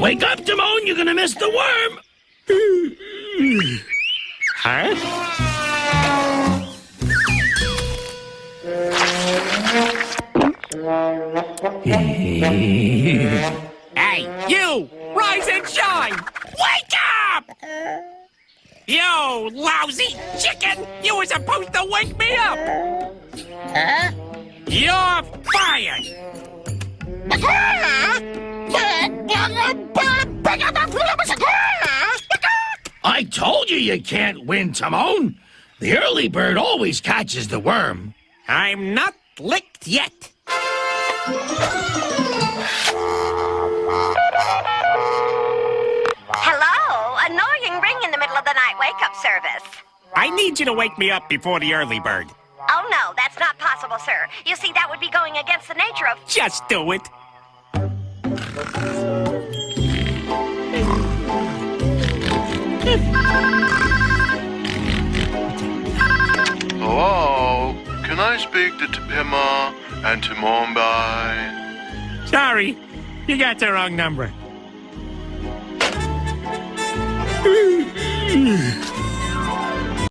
Wake up, Timon! You're gonna miss the worm! Huh? Hey, you! Rise and shine! Wake up! You lousy chicken! You were supposed to wake me up! Huh? You're fired! I told you can't win, Timon! The early bird always catches the worm. I'm not licked yet. Hello? Annoying ring in the middle of the night wake-up service. I need you to wake me up before the early bird. Oh, no, that's not possible, sir. You see, that would be going against the nature of... Just do it. Hello? Can I speak to Pumbaa and Pumbaa? Sorry, you got the wrong number.